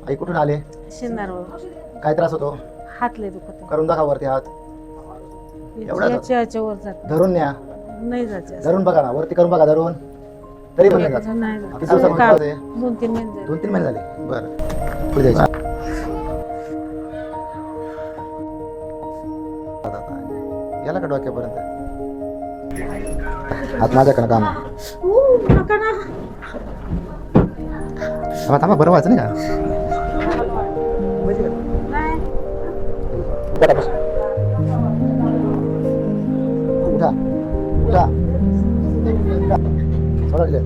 आई कुठून आले? शिंदारवर काय त्रास होतो? हातले दुखत करून दाखवा वरती हात. एवढा याच्या वर जात धरून न्या. नाही जायचं धरून बघा ना, वरती करून बघा धरून. तरी पण नाही जात. नाही किती जात. दिवसापासून त्रास आहे? 2-3 महिने झाले. 2-3 महिने झाले. बरं. पुढे जायचं. गेला का डोक्यापर्यंत? हात माझ्याकडे काम. नका ना. थांबा थांबा, बरं व्हायचं नाही का? नाही. उठा बस. उठा उठा उठा. सोडा इकडे.